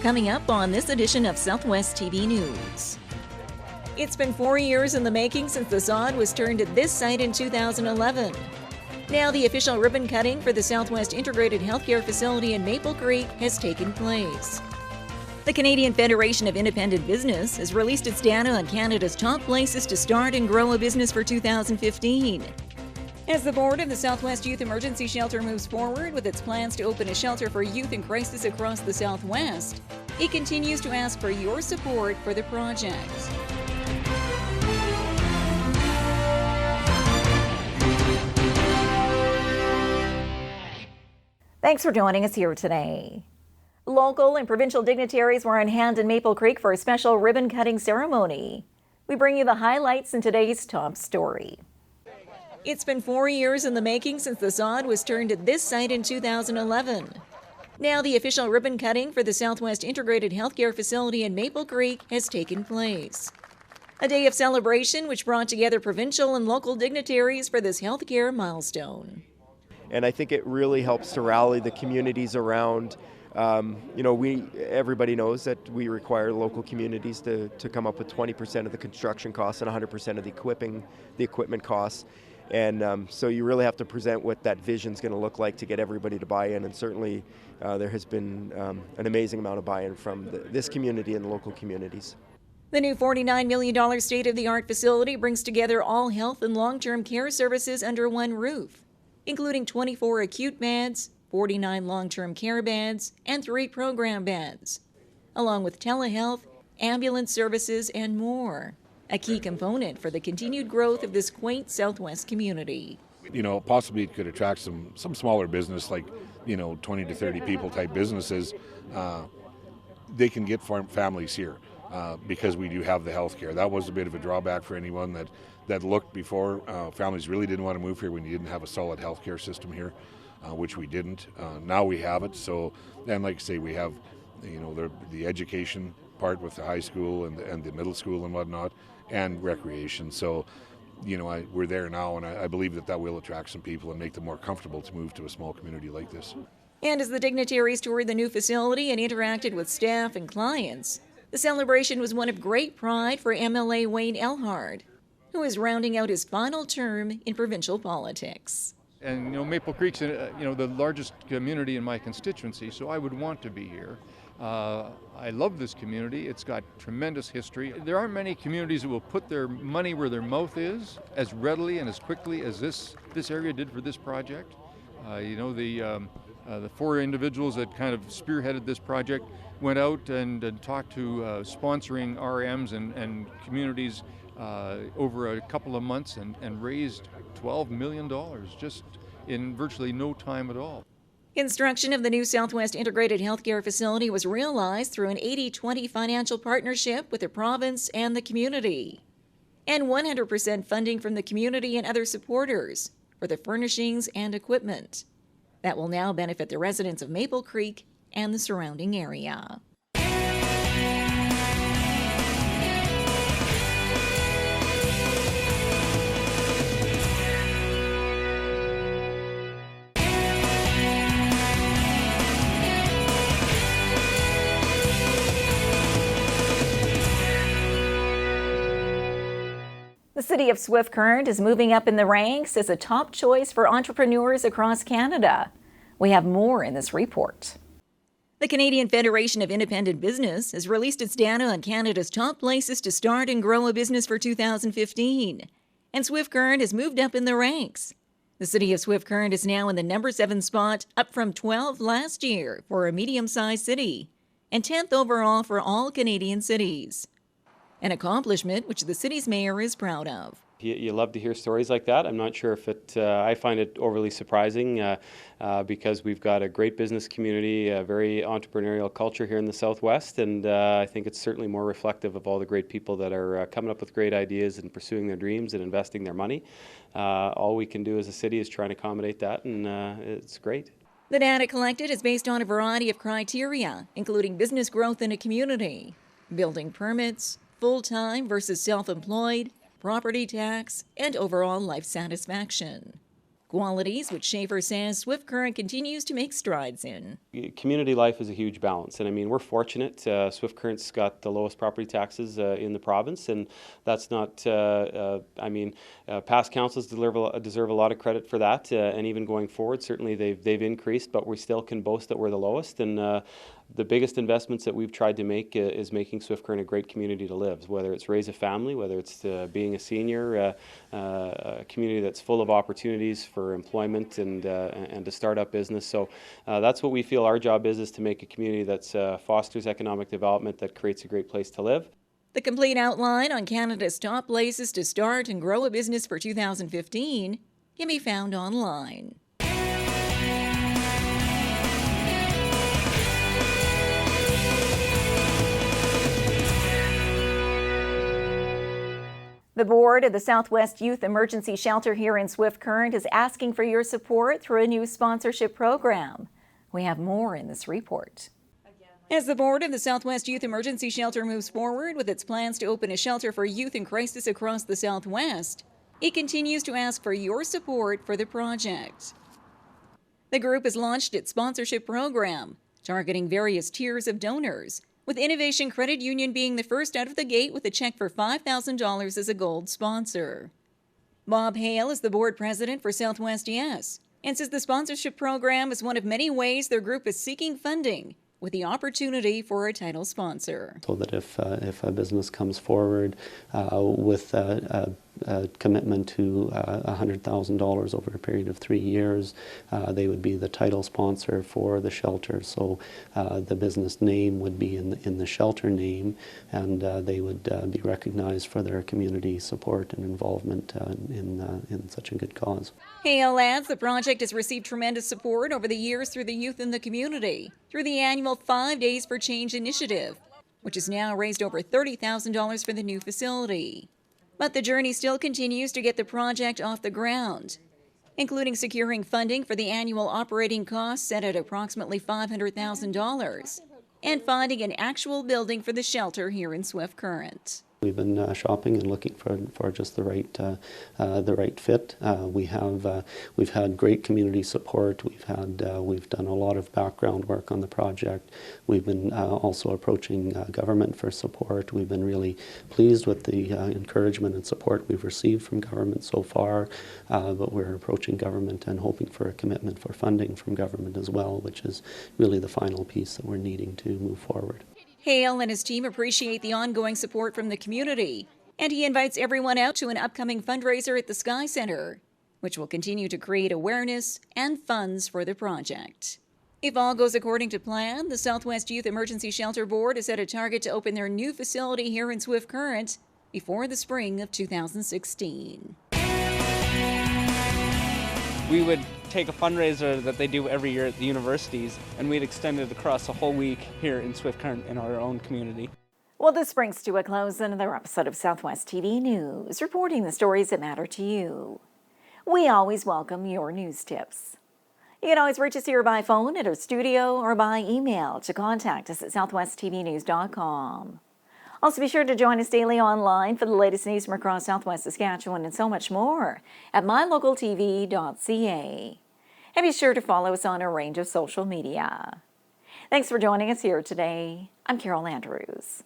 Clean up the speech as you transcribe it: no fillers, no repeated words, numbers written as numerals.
Coming up on this edition of Southwest TV News. It's been 4 years in the making since the sod was turned at this site in 2011. Now the official ribbon cutting for the Southwest Integrated Healthcare Facility in Maple Creek has taken place. The Canadian Federation of Independent Business has released its data on Canada's top places to start and grow a business for 2015. As the board of the Southwest Youth Emergency Shelter moves forward with its plans to open a shelter for youth in crisis across the Southwest, it continues to ask for your support for the project. Thanks for joining us here today. Local and provincial dignitaries were on hand in Maple Creek for a special ribbon-cutting ceremony. We bring you the highlights in today's top story. It's been 4 years in the making since the sod was turned at this site in 2011. Now the official ribbon cutting for the Southwest Integrated Healthcare Facility in Maple Creek has taken place. A day of celebration which brought together provincial and local dignitaries for this healthcare milestone. And I think it really helps to rally the communities around. Everybody knows that we require local communities to come up with 20% of the construction costs and 100% of the equipment costs. And so you really have to present what that vision is going to look like to get everybody to buy in. And certainly there has been an amazing amount of buy-in from this community and the local communities. The new $49 million state-of-the-art facility brings together all health and long-term care services under one roof, including 24 acute beds, 49 long-term care beds, and 3 program beds, along with telehealth, ambulance services, and more. A key component for the continued growth of this quaint Southwest community. Possibly it could attract some smaller business, like 20 to 30 people type businesses. They can get families here because we do have the health care. That was a bit of a drawback for anyone that looked before. Families really didn't want to move here when you didn't have a solid health care system here, which we didn't. Now we have it. So, and like I say, we have the education part with the high school and the middle school and whatnot, and recreation. So, we're there now, and I believe that will attract some people and make them more comfortable to move to a small community like this. And as the dignitaries toured the new facility and interacted with staff and clients, the celebration was one of great pride for MLA Wayne Elhard, who is rounding out his final term in provincial politics. And Maple Creek's the largest community in my constituency, so I would want to be here. I love this community. It's got tremendous history. There aren't many communities that will put their money where their mouth is as readily and as quickly as this area did for this project. The 4 individuals that kind of spearheaded this project went out and talked to sponsoring RMs and communities over a couple of months and raised $12 million just in virtually no time at all. Construction of the new Southwest Integrated Healthcare Facility was realized through an 80-20 financial partnership with the province and the community, and 100% funding from the community and other supporters for the furnishings and equipment. That will now benefit the residents of Maple Creek and the surrounding area. The city of Swift Current is moving up in the ranks as a top choice for entrepreneurs across Canada. We have more in this report. The Canadian Federation of Independent Business has released its data on Canada's top places to start and grow a business for 2015. And Swift Current has moved up in the ranks. The city of Swift Current is now in the number 7 spot, up from 12 last year for a medium-sized city, and 10th overall for all Canadian cities. An accomplishment which the city's mayor is proud of. You love to hear stories like that. I'm not sure if I find it overly surprising because we've got a great business community, a very entrepreneurial culture here in the Southwest, and I think it's certainly more reflective of all the great people that are coming up with great ideas and pursuing their dreams and investing their money. All we can do as a city is try and accommodate that, and it's great. The data collected is based on a variety of criteria, including business growth in a community, building permits, full-time versus self-employed, property tax, and overall life satisfaction. qualities which Schaefer says Swift Current continues to make strides in. Community life is a huge balance, and I mean, we're fortunate. Swift Current's got the lowest property taxes in the province, and that's not, past councils deserve a lot of credit for that, and even going forward, certainly they've increased, but we still can boast that we're the lowest, and the biggest investments that we've tried to make is making Swift Current a great community to live, whether it's raise a family, whether it's being a senior, a community that's full of opportunities for employment and to start up business. So that's what we feel our job is to make a community that fosters economic development, that creates a great place to live. The complete outline on Canada's top places to start and grow a business for 2015 can be found online. The board of the Southwest Youth Emergency Shelter here in Swift Current is asking for your support through a new sponsorship program. We have more in this report. As the board of the Southwest Youth Emergency Shelter moves forward with its plans to open a shelter for youth in crisis across the Southwest, it continues to ask for your support for the project. The group has launched its sponsorship program, targeting various tiers of donors, with Innovation Credit Union being the first out of the gate with a check for $5,000 as a gold sponsor. Bob Hale is the board president for Southwest Yes, and says the sponsorship program is one of many ways their group is seeking funding, with the opportunity for a title sponsor. So that if a business comes forward with a commitment to $100,000 over a period of 3 years, they would be the title sponsor for the shelter. So the business name would be in the shelter name, and they would be recognized for their community support and involvement in such a good cause. Hale adds the project has received tremendous support over the years through the youth in the community, through the annual 5 Days for Change initiative, which has now raised over $30,000 for the new facility. But the journey still continues to get the project off the ground, including securing funding for the annual operating costs set at approximately $500,000 and finding an actual building for the shelter here in Swift Current. We've been shopping and looking for just the right fit. We've had great community support. We've done a lot of background work on the project. We've been also approaching government for support. We've been really pleased with the encouragement and support we've received from government so far, but we're approaching government and hoping for a commitment for funding from government as well, which is really the final piece that we're needing to move forward. Hale and his team appreciate the ongoing support from the community, and he invites everyone out to an upcoming fundraiser at the Sky Center, which will continue to create awareness and funds for the project. If all goes according to plan, the Southwest Youth Emergency Shelter Board has set a target to open their new facility here in Swift Current before the spring of 2016. We would take a fundraiser that they do every year at the universities, and we'd extend it across a whole week here in Swift Current in our own community. Well, this brings to a close another episode of Southwest TV News, reporting the stories that matter to you. We always welcome your news tips. You can always reach us here by phone at our studio or by email to contact us at southwesttvnews.com. Also, be sure to join us daily online for the latest news from across Southwest Saskatchewan and so much more at MyLocalTV.ca. And be sure to follow us on a range of social media. Thanks for joining us here today. I'm Carol Andrews.